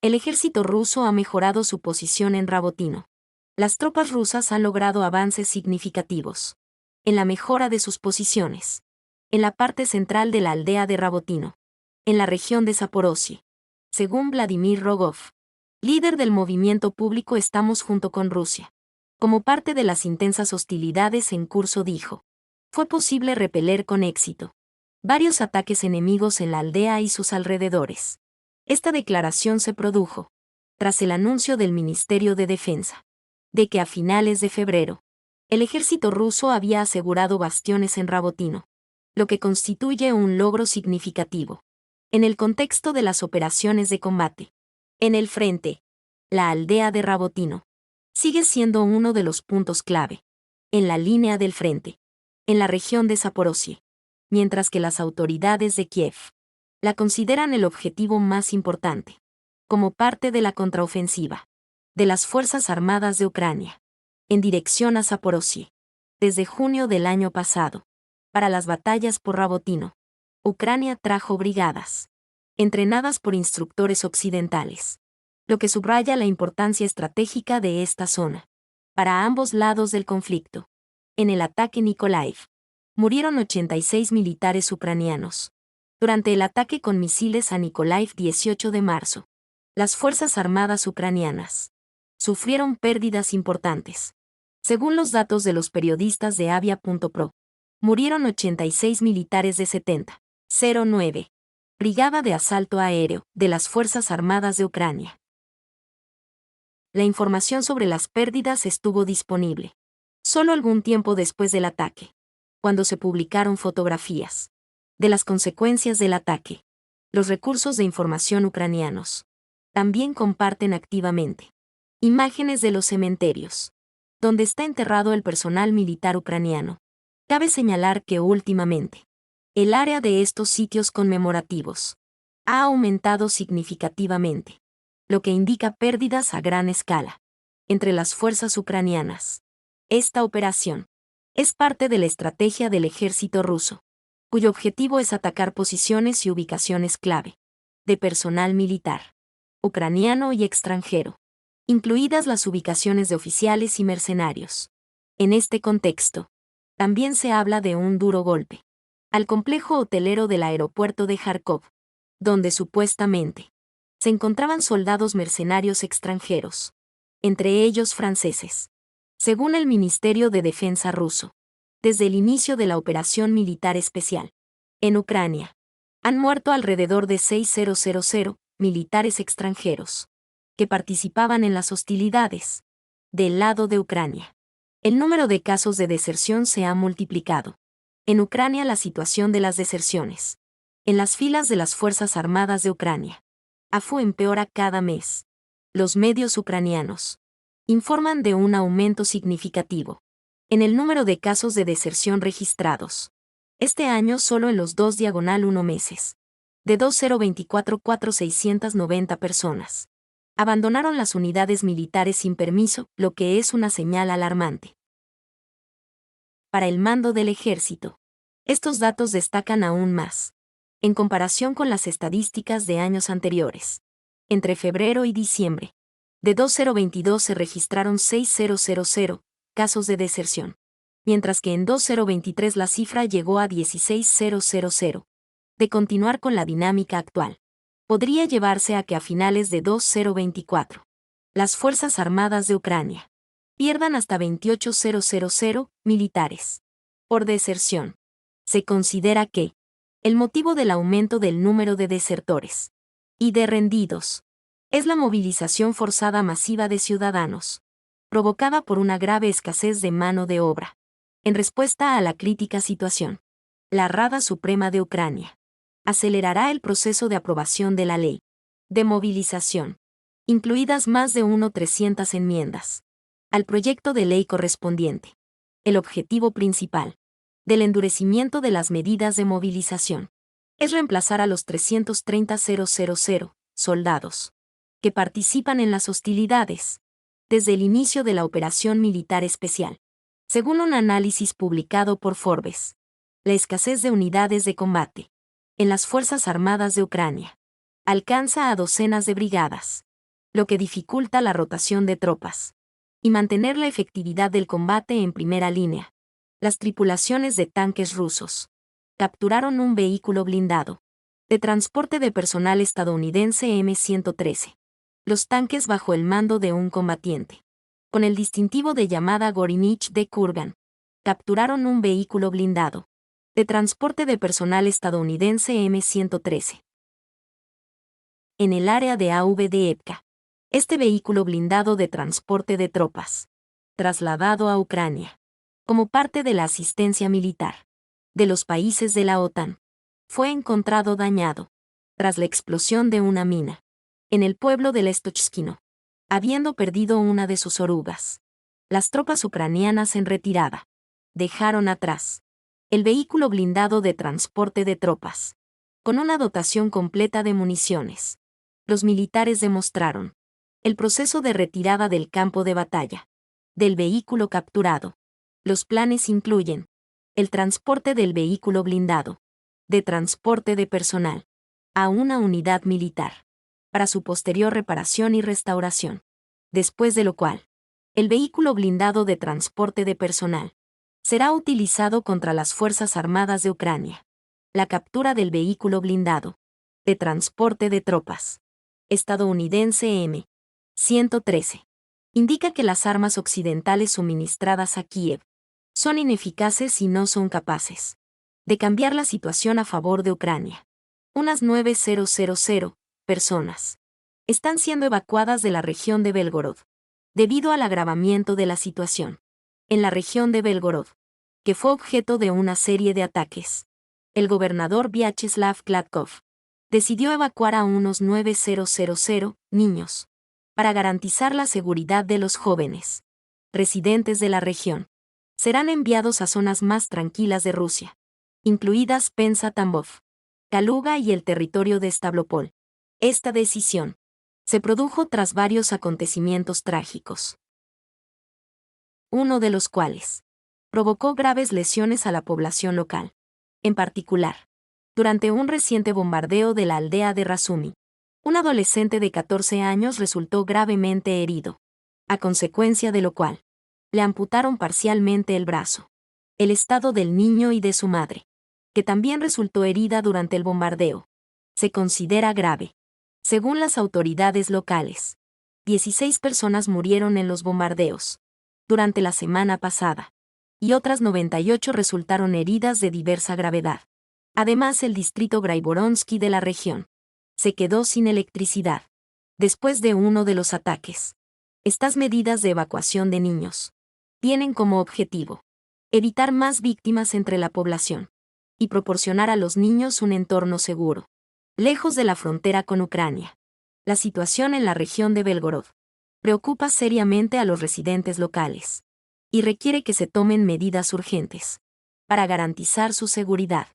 El ejército ruso ha mejorado su posición en Rabotino. Las tropas rusas han logrado avances significativos en la mejora de sus posiciones, en la parte central de la aldea de Rabotino, en la región de Zaporozhye. Según Vladimir Rogov, líder del movimiento público Estamos junto con Rusia, como parte de las intensas hostilidades en curso dijo, fue posible repeler con éxito varios ataques enemigos en la aldea y sus alrededores. Esta declaración se produjo tras el anuncio del Ministerio de Defensa de que a finales de febrero, el ejército ruso había asegurado bastiones en Rabotino, lo que constituye un logro significativo en el contexto de las operaciones de combate. En el frente, la aldea de Rabotino sigue siendo uno de los puntos clave en la línea del frente, en la región de Zaporozhye, mientras que las autoridades de Kiev la consideran el objetivo más importante, como parte de la contraofensiva de las Fuerzas Armadas de Ucrania, en dirección a Zaporozhye, desde junio del año pasado. Para las batallas por Rabotino, Ucrania trajo brigadas, entrenadas por instructores occidentales, lo que subraya la importancia estratégica de esta zona para ambos lados del conflicto. En el ataque Mykolaiv, murieron 86 militares ucranianos. Durante el ataque con misiles a Mykolaiv 18 de marzo, las Fuerzas Armadas ucranianas sufrieron pérdidas importantes. Según los datos de los periodistas de Avia.pro, murieron 86 militares de 70.09 Brigada de Asalto Aéreo de las Fuerzas Armadas de Ucrania. La información sobre las pérdidas estuvo disponible solo algún tiempo después del ataque, cuando se publicaron fotografías de las consecuencias del ataque. Los recursos de información ucranianos también comparten activamente imágenes de los cementerios, donde está enterrado el personal militar ucraniano. Cabe señalar que últimamente, el área de estos sitios conmemorativos ha aumentado significativamente, lo que indica pérdidas a gran escala entre las fuerzas ucranianas. Esta operación es parte de la estrategia del ejército ruso, cuyo objetivo es atacar posiciones y ubicaciones clave de personal militar, ucraniano y extranjero, incluidas las ubicaciones de oficiales y mercenarios. En este contexto, también se habla de un duro golpe al complejo hotelero del aeropuerto de Kharkov, donde supuestamente se encontraban soldados mercenarios extranjeros, entre ellos franceses. Según el Ministerio de Defensa ruso, desde el inicio de la operación militar especial en Ucrania, han muerto alrededor de 6.000 militares extranjeros que participaban en las hostilidades del lado de Ucrania. El número de casos de deserción se ha multiplicado. En Ucrania la situación de las deserciones en las filas de las Fuerzas Armadas de Ucrania AFU empeora cada mes. Los medios ucranianos informan de un aumento significativo en el número de casos de deserción registrados. Este año solo en los 2-1 meses, de 2024-4.690 personas abandonaron las unidades militares sin permiso, lo que es una señal alarmante. Para el mando del ejército, estos datos destacan aún más, en comparación con las estadísticas de años anteriores. Entre febrero y diciembre de 2022 se registraron 6.000 casos de deserción, mientras que en 2023 la cifra llegó a 16.000. De continuar con la dinámica actual, podría llevarse a que a finales de 2024, las Fuerzas Armadas de Ucrania pierdan hasta 28.000 militares por deserción. Se considera que el motivo del aumento del número de desertores y de rendidos es la movilización forzada masiva de ciudadanos, provocada por una grave escasez de mano de obra. En respuesta a la crítica situación, la Rada Suprema de Ucrania acelerará el proceso de aprobación de la ley de movilización, incluidas más de 300 enmiendas al proyecto de ley correspondiente. El objetivo principal del endurecimiento de las medidas de movilización es reemplazar a los 330.000 soldados que participan en las hostilidades desde el inicio de la operación militar especial. Según un análisis publicado por Forbes, la escasez de unidades de combate en las Fuerzas Armadas de Ucrania alcanza a docenas de brigadas. lo que dificulta la rotación de tropas y mantener la efectividad del combate en primera línea. Las tripulaciones de tanques rusos capturaron un vehículo blindado de transporte de personal estadounidense M-113. Los tanques bajo el mando de un combatiente con el distintivo de llamada Gorinich de Kurgan capturaron un vehículo blindado de transporte de personal estadounidense M-113. En el área de Avdiivka, este vehículo blindado de transporte de tropas, trasladado a Ucrania, como parte de la asistencia militar de los países de la OTAN, fue encontrado dañado tras la explosión de una mina en el pueblo de Lestochkino, habiendo perdido una de sus orugas. Las tropas ucranianas en retirada dejaron atrás el vehículo blindado de transporte de tropas, con una dotación completa de municiones. Los militares demostraron el proceso de retirada del campo de batalla del vehículo capturado. Los planes incluyen el transporte del vehículo blindado de transporte de personal a una unidad militar para su posterior reparación y restauración, después de lo cual el vehículo blindado de transporte de personal será utilizado contra las Fuerzas Armadas de Ucrania. La captura del vehículo blindado de transporte de tropas estadounidense M-113 indica que las armas occidentales suministradas a Kiev son ineficaces y no son capaces de cambiar la situación a favor de Ucrania. Unas 9.000 personas están siendo evacuadas de la región de Belgorod debido al agravamiento de la situación en la región de Belgorod, que fue objeto de una serie de ataques. El gobernador Vyacheslav Gladkov decidió evacuar a unos 9.000 niños para garantizar la seguridad de los jóvenes residentes de la región. Serán enviados a zonas más tranquilas de Rusia, incluidas Pensa-Tambov, Kaluga y el territorio de Stavropol. Esta decisión se produjo tras varios acontecimientos trágicos, uno de los cuales provocó graves lesiones a la población local. En particular, durante un reciente bombardeo de la aldea de Razumi, un adolescente de 14 años resultó gravemente herido, a consecuencia de lo cual le amputaron parcialmente el brazo. El estado del niño y de su madre, que también resultó herida durante el bombardeo, se considera grave. Según las autoridades locales, 16 personas murieron en los bombardeos durante la semana pasada, y otras 98 resultaron heridas de diversa gravedad. Además, el distrito Graivoronsky de la región se quedó sin electricidad después de uno de los ataques. Estas medidas de evacuación de niños tienen como objetivo evitar más víctimas entre la población y proporcionar a los niños un entorno seguro, lejos de la frontera con Ucrania. La situación en la región de Belgorod preocupa seriamente a los residentes locales y requiere que se tomen medidas urgentes para garantizar su seguridad.